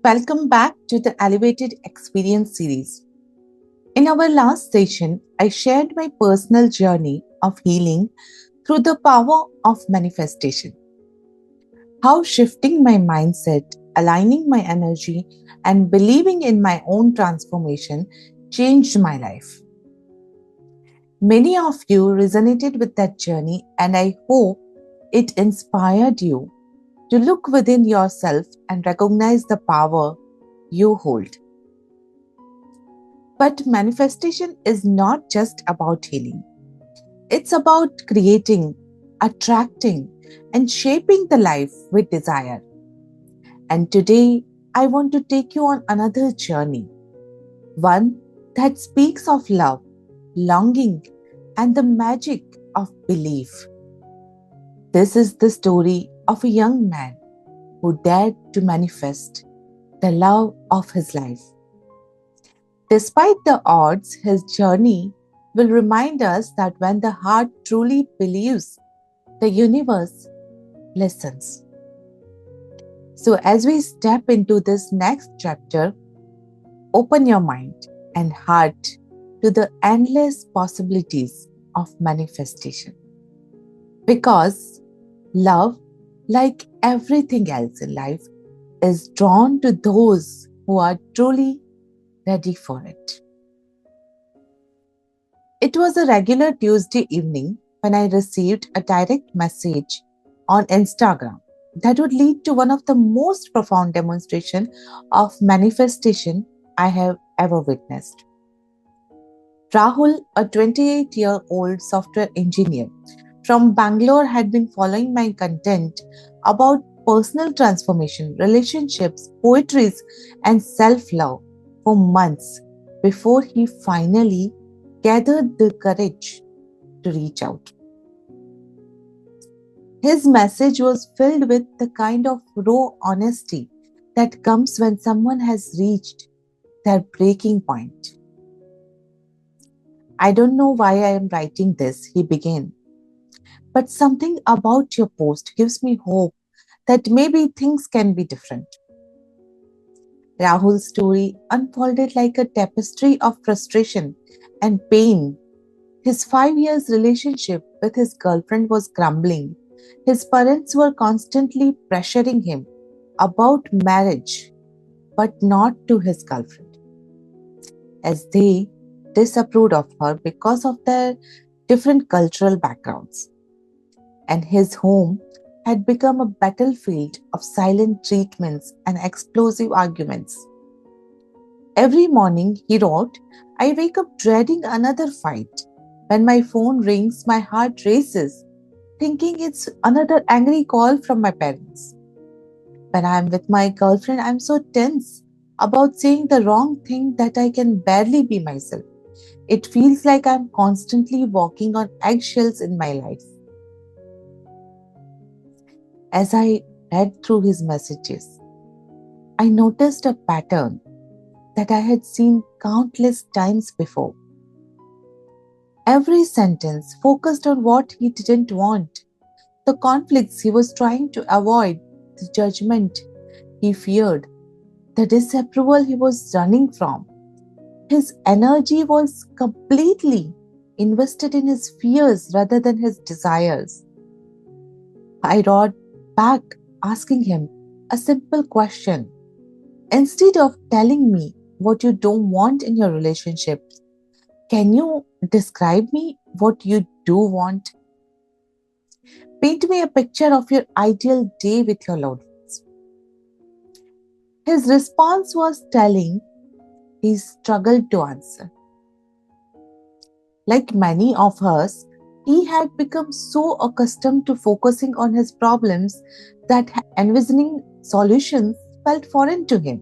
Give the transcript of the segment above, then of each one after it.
Welcome back to the Elevated Experience series. In our last session, I shared my personal journey of healing through the power of manifestation. How shifting my mindset, aligning my energy, and believing in my own transformation changed my life. Many of you resonated with that journey, and I hope it inspired you to look within yourself and recognize the power you hold. But manifestation is not just about healing, it's about creating, attracting, and shaping the life we desire. And today, I want to take you on another journey, one that speaks of love, longing, and the magic of belief. This is the story of a young man who dared to manifest the love of his life. Despite the odds, his journey will remind us that when the heart truly believes, the universe listens. So, as we step into this next chapter, open your mind and heart to the endless possibilities of manifestation. Because love, like everything else in life, is drawn to those who are truly ready for it. It was a regular Tuesday evening when I received a direct message on Instagram that would lead to one of the most profound demonstrations of manifestation I have ever witnessed. Rahul, a 28-year-old software engineer from Bangalore, had been following my content about personal transformation, relationships, poetries, and self love for months before he finally gathered the courage to reach out. His message was filled with the kind of raw honesty that comes when someone has reached their breaking point. I don't know why I am writing this, he began, but something about your post gives me hope that maybe things can be different. Rahul's story unfolded like a tapestry of frustration and pain. His 5 years relationship with his girlfriend was crumbling. His parents were constantly pressuring him about marriage, but not to his girlfriend, as they disapproved of her because of their different cultural backgrounds. And his home had become a battlefield of silent treatments and explosive arguments. Every morning, he wrote, I wake up dreading another fight. When my phone rings, my heart races, thinking it's another angry call from my parents. When I'm with my girlfriend, I'm so tense about saying the wrong thing that I can barely be myself. It feels like I'm constantly walking on eggshells in my life. As I read through his messages, I noticed a pattern that I had seen countless times before. Every sentence focused on what he didn't want, the conflicts he was trying to avoid, the judgment he feared, the disapproval he was running from. His energy was completely invested in his fears rather than his desires. I wrote back asking him a simple question. Instead of telling me what you don't want in your relationship, can you describe me what you do want? Paint me a picture of your ideal day with your loved ones. His response was telling. He struggled to answer. Like many of us, he had become so accustomed to focusing on his problems that envisioning solutions felt foreign to him.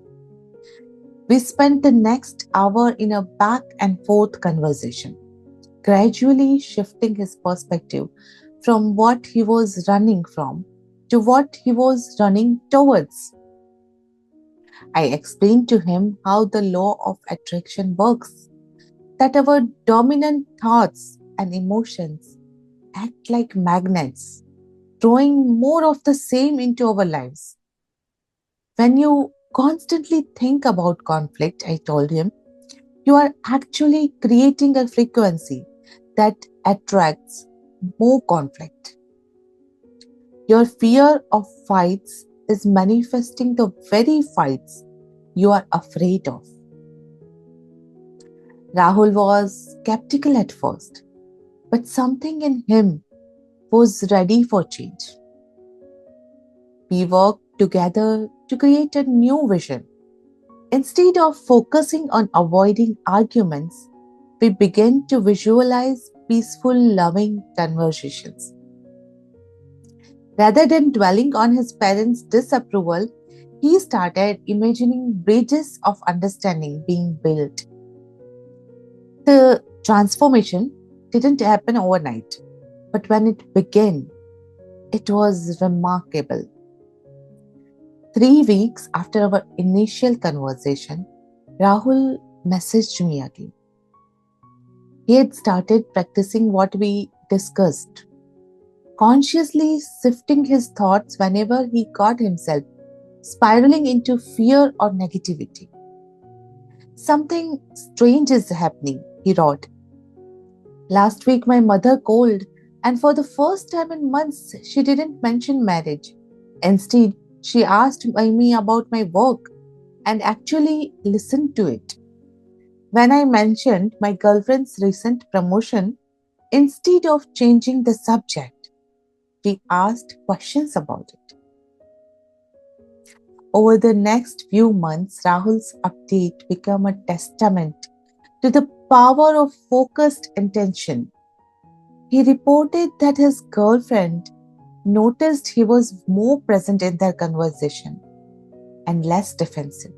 We spent the next hour in a back and forth conversation, gradually shifting his perspective from what he was running from to what he was running towards. I explained to him how the law of attraction works, that our dominant thoughts and emotions act like magnets, drawing more of the same into our lives. When you constantly think about conflict, I told him, you are actually creating a frequency that attracts more conflict. Your fear of fights is manifesting the very fights you are afraid of. Rahul was skeptical at first, but something in him was ready for change. We worked together to create a new vision. Instead of focusing on avoiding arguments, we began to visualize peaceful, loving conversations. Rather than dwelling on his parents' disapproval, he started imagining bridges of understanding being built. The transformation didn't happen overnight, but when it began, it was remarkable. 3 weeks after our initial conversation, Rahul messaged me again. He had started practicing what we discussed, consciously shifting his thoughts whenever he caught himself spiraling into fear or negativity. Something strange is happening, he wrote. Last week, my mother called, and for the first time in months, she didn't mention marriage. Instead, she asked me about my work and actually listened to it. When I mentioned my girlfriend's recent promotion, instead of changing the subject, she asked questions about it. Over the next few months, Rahul's update became a testament to the power of focused intention. He reported that his girlfriend noticed he was more present in their conversation and less defensive.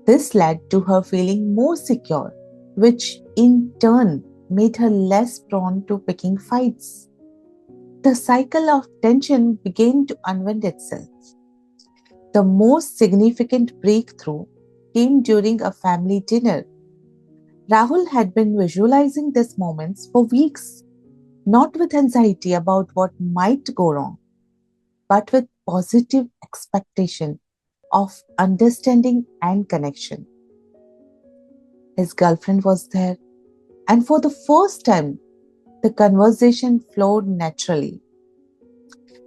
This led to her feeling more secure, which in turn made her less prone to picking fights. The cycle of tension began to unwind itself. The most significant breakthrough came during a family dinner. Rahul had been visualizing these moments for weeks, not with anxiety about what might go wrong, but with positive expectation of understanding and connection. His girlfriend was there, and for the first time, the conversation flowed naturally.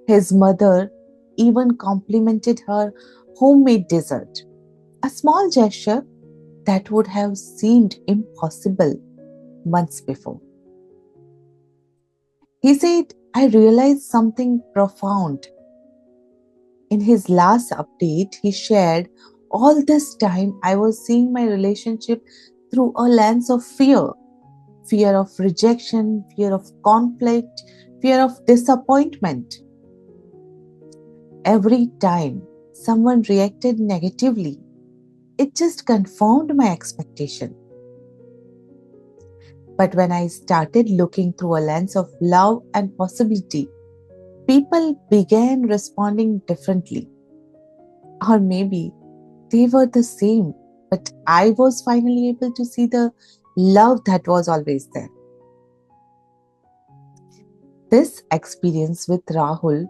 His mother even complimented her homemade dessert, a small gesture that would have seemed impossible months before. He said, I realized something profound. In his last update, he shared, all this time I was seeing my relationship through a lens of fear, fear of rejection, fear of conflict, fear of disappointment. Every time someone reacted negatively, it just confirmed my expectation. But when I started looking through a lens of love and possibility, people began responding differently. Or maybe they were the same, but I was finally able to see the love that was always there. This experience with Rahul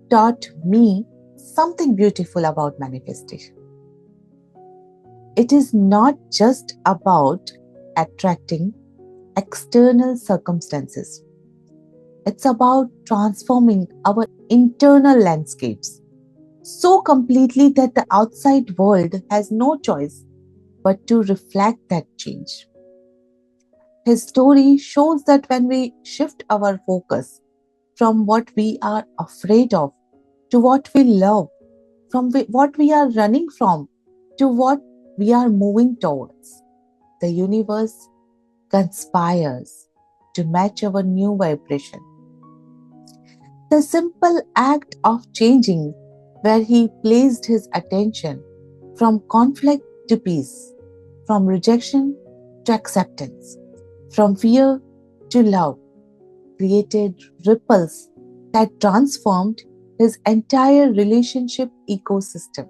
taught me something beautiful about manifestation. It is not just about attracting external circumstances. It's about transforming our internal landscapes so completely that the outside world has no choice but to reflect that change. His story shows that when we shift our focus from what we are afraid of to what we love, from what we are running from to what we are moving towards, the universe conspires to match our new vibration. The simple act of changing where he placed his attention from conflict to peace, from rejection to acceptance, from fear to love, created ripples that transformed his entire relationship ecosystem.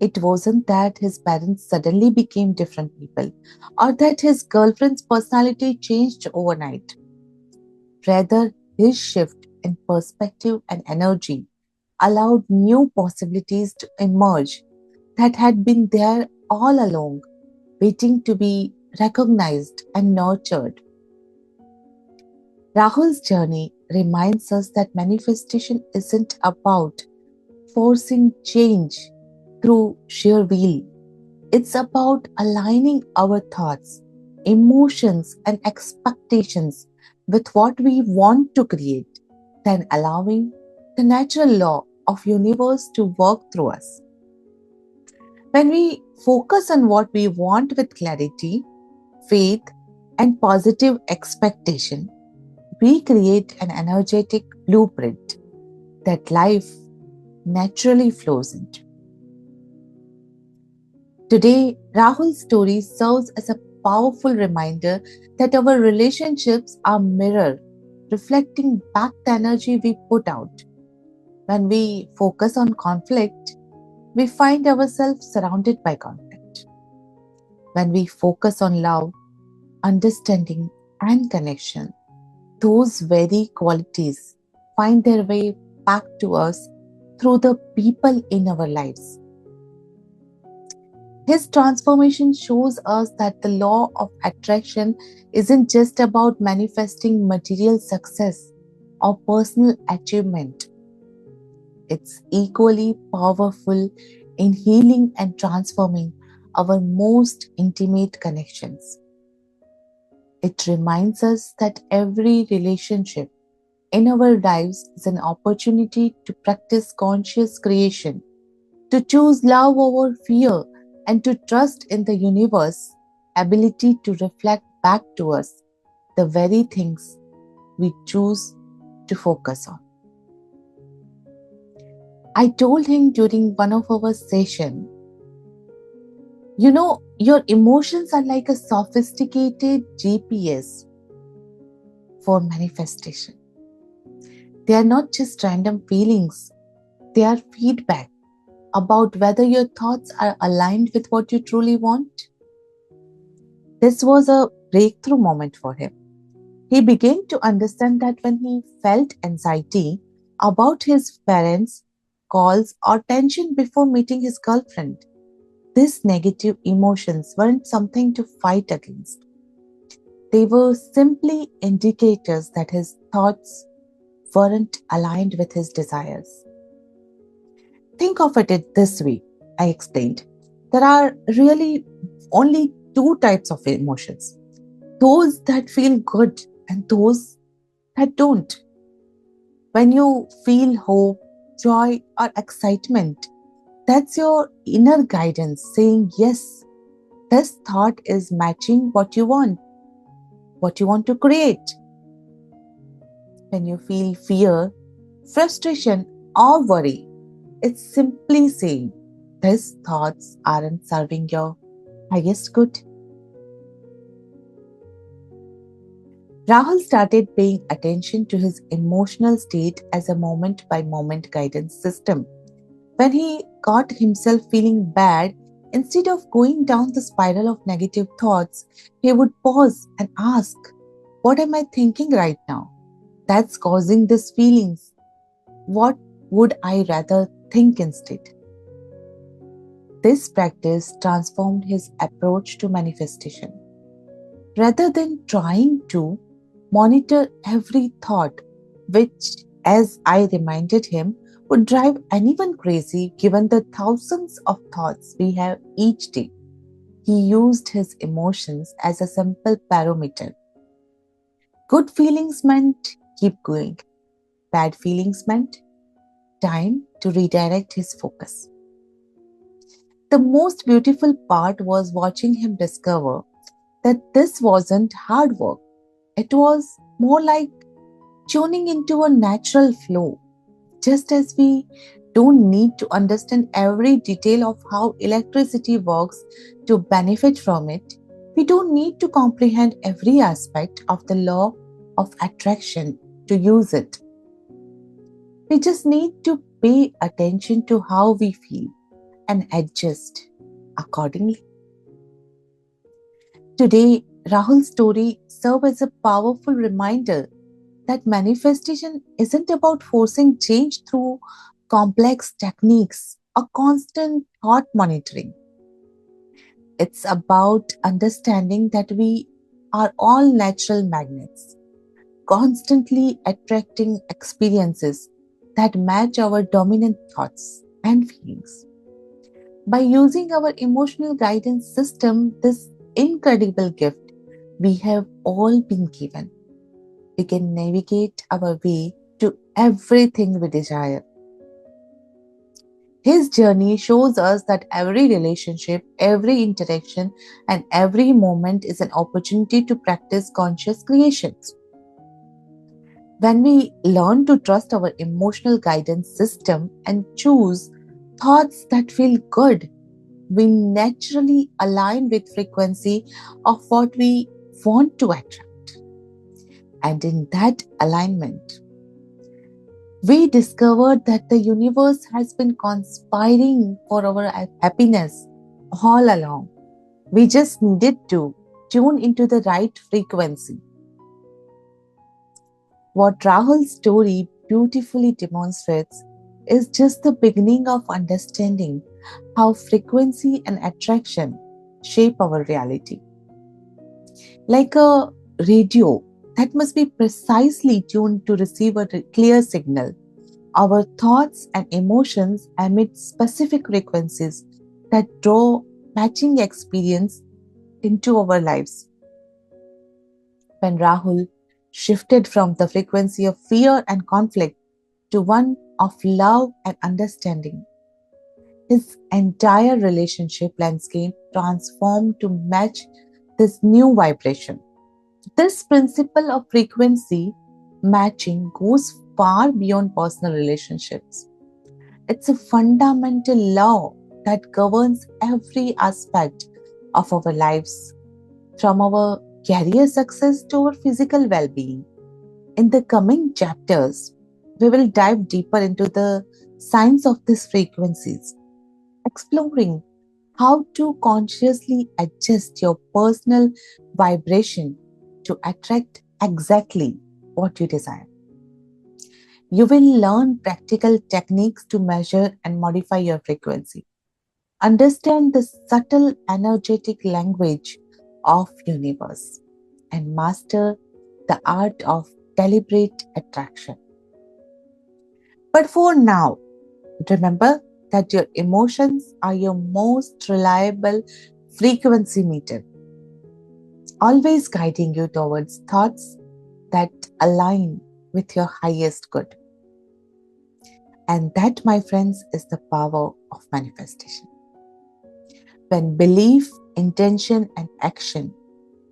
It wasn't that his parents suddenly became different people or that his girlfriend's personality changed overnight. Rather, his shift in perspective and energy allowed new possibilities to emerge that had been there all along, waiting to be recognized and nurtured. Rahul's journey reminds us that manifestation isn't about forcing change through sheer will. It's about aligning our thoughts, emotions, and expectations with what we want to create, then allowing the natural law of universe to work through us. When we focus on what we want with clarity, faith, and positive expectation, we create an energetic blueprint that life naturally flows into. Today, Rahul's story serves as a powerful reminder that our relationships are mirror, reflecting back the energy we put out. When we focus on conflict, we find ourselves surrounded by conflict. When we focus on love, understanding, and connection, those very qualities find their way back to us through the people in our lives. His transformation shows us that the law of attraction isn't just about manifesting material success or personal achievement. It's equally powerful in healing and transforming our most intimate connections. It reminds us that every relationship in our lives is an opportunity to practice conscious creation, to choose love over fear, and to trust in the universe's ability to reflect back to us the very things we choose to focus on. I told him during one of our sessions, your emotions are like a sophisticated GPS for manifestation. They are not just random feelings, they are feedback about whether your thoughts are aligned with what you truly want. This was a breakthrough moment for him. He began to understand that when he felt anxiety about his parents' calls or tension before meeting his girlfriend, these negative emotions weren't something to fight against. They were simply indicators that his thoughts weren't aligned with his desires. Think of it this way, I explained. There are really only two types of emotions, those that feel good and those that don't. When you feel hope, joy, or excitement, that's your inner guidance saying, yes, this thought is matching what you want to create. When you feel fear, frustration, or worry, it's simply saying, these thoughts aren't serving your highest good. Rahul started paying attention to his emotional state as a moment by moment guidance system. When he caught himself feeling bad, instead of going down the spiral of negative thoughts, he would pause and ask, what am I thinking right now that's causing these feelings? What would I rather think instead? This practice transformed his approach to manifestation. Rather than trying to monitor every thought, which, as I reminded him, would drive anyone crazy given the thousands of thoughts we have each day, he used his emotions as a simple barometer. Good feelings meant keep going, bad feelings meant time to redirect his focus. The most beautiful part was watching him discover that this wasn't hard work. It was more like tuning into a natural flow. Just as we don't need to understand every detail of how electricity works to benefit from it, we don't need to comprehend every aspect of the law of attraction to use it. We just need to pay attention to how we feel and adjust accordingly. Today, Rahul's story serves as a powerful reminder that manifestation isn't about forcing change through complex techniques or constant thought monitoring. It's about understanding that we are all natural magnets, constantly attracting experiences that match our dominant thoughts and feelings. By using our emotional guidance system, this incredible gift we have all been given, we can navigate our way to everything we desire. His journey shows us that every relationship, every interaction, and every moment is an opportunity to practice conscious creations. When we learn to trust our emotional guidance system and choose thoughts that feel good, we naturally align with frequency of what we want to attract. And in that alignment, we discovered that the universe has been conspiring for our happiness all along. We just needed to tune into the right frequency. What Rahul's story beautifully demonstrates is just the beginning of understanding how frequency and attraction shape our reality. Like a radio that must be precisely tuned to receive a clear signal, our thoughts and emotions emit specific frequencies that draw matching experience into our lives. When Rahul shifted from the frequency of fear and conflict to one of love and understanding, his entire relationship landscape transformed to match this new vibration. This principle of frequency matching goes far beyond personal relationships. It's a fundamental law that governs every aspect of our lives, from our career success to our physical well being. In the coming chapters, we will dive deeper into the science of these frequencies, exploring how to consciously adjust your personal vibration to attract exactly what you desire. You will learn practical techniques to measure and modify your frequency. Understand the subtle energetic language of universe and master the art of deliberate attraction. But for now, remember that your emotions are your most reliable frequency meter, always guiding you towards thoughts that align with your highest good. And that, my friends, is the power of manifestation. When belief, intention, and action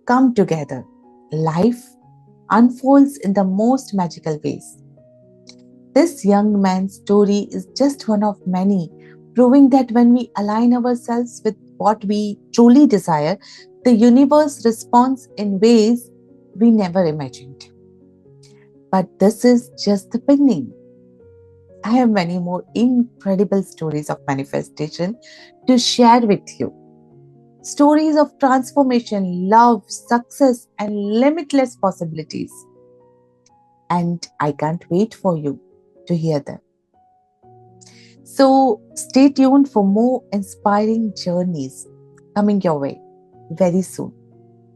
come together, life unfolds in the most magical ways. This young man's story is just one of many, proving that when we align ourselves with what we truly desire, the universe responds in ways we never imagined. But this is just the beginning. I have many more incredible stories of manifestation to share with you. Stories of transformation, love, success, and limitless possibilities. And I can't wait for you to hear them. So stay tuned for more inspiring journeys coming your way very soon.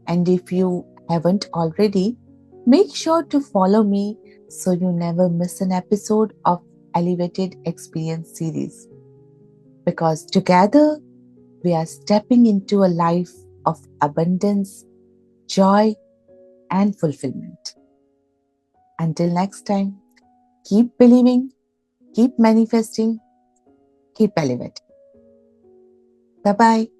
And if you haven't already, make sure to follow me so you never miss an episode of Elevated Experience series. Because together we are stepping into a life of abundance, joy, and fulfillment. Until next time, keep believing, keep manifesting, keep elevating. Bye bye.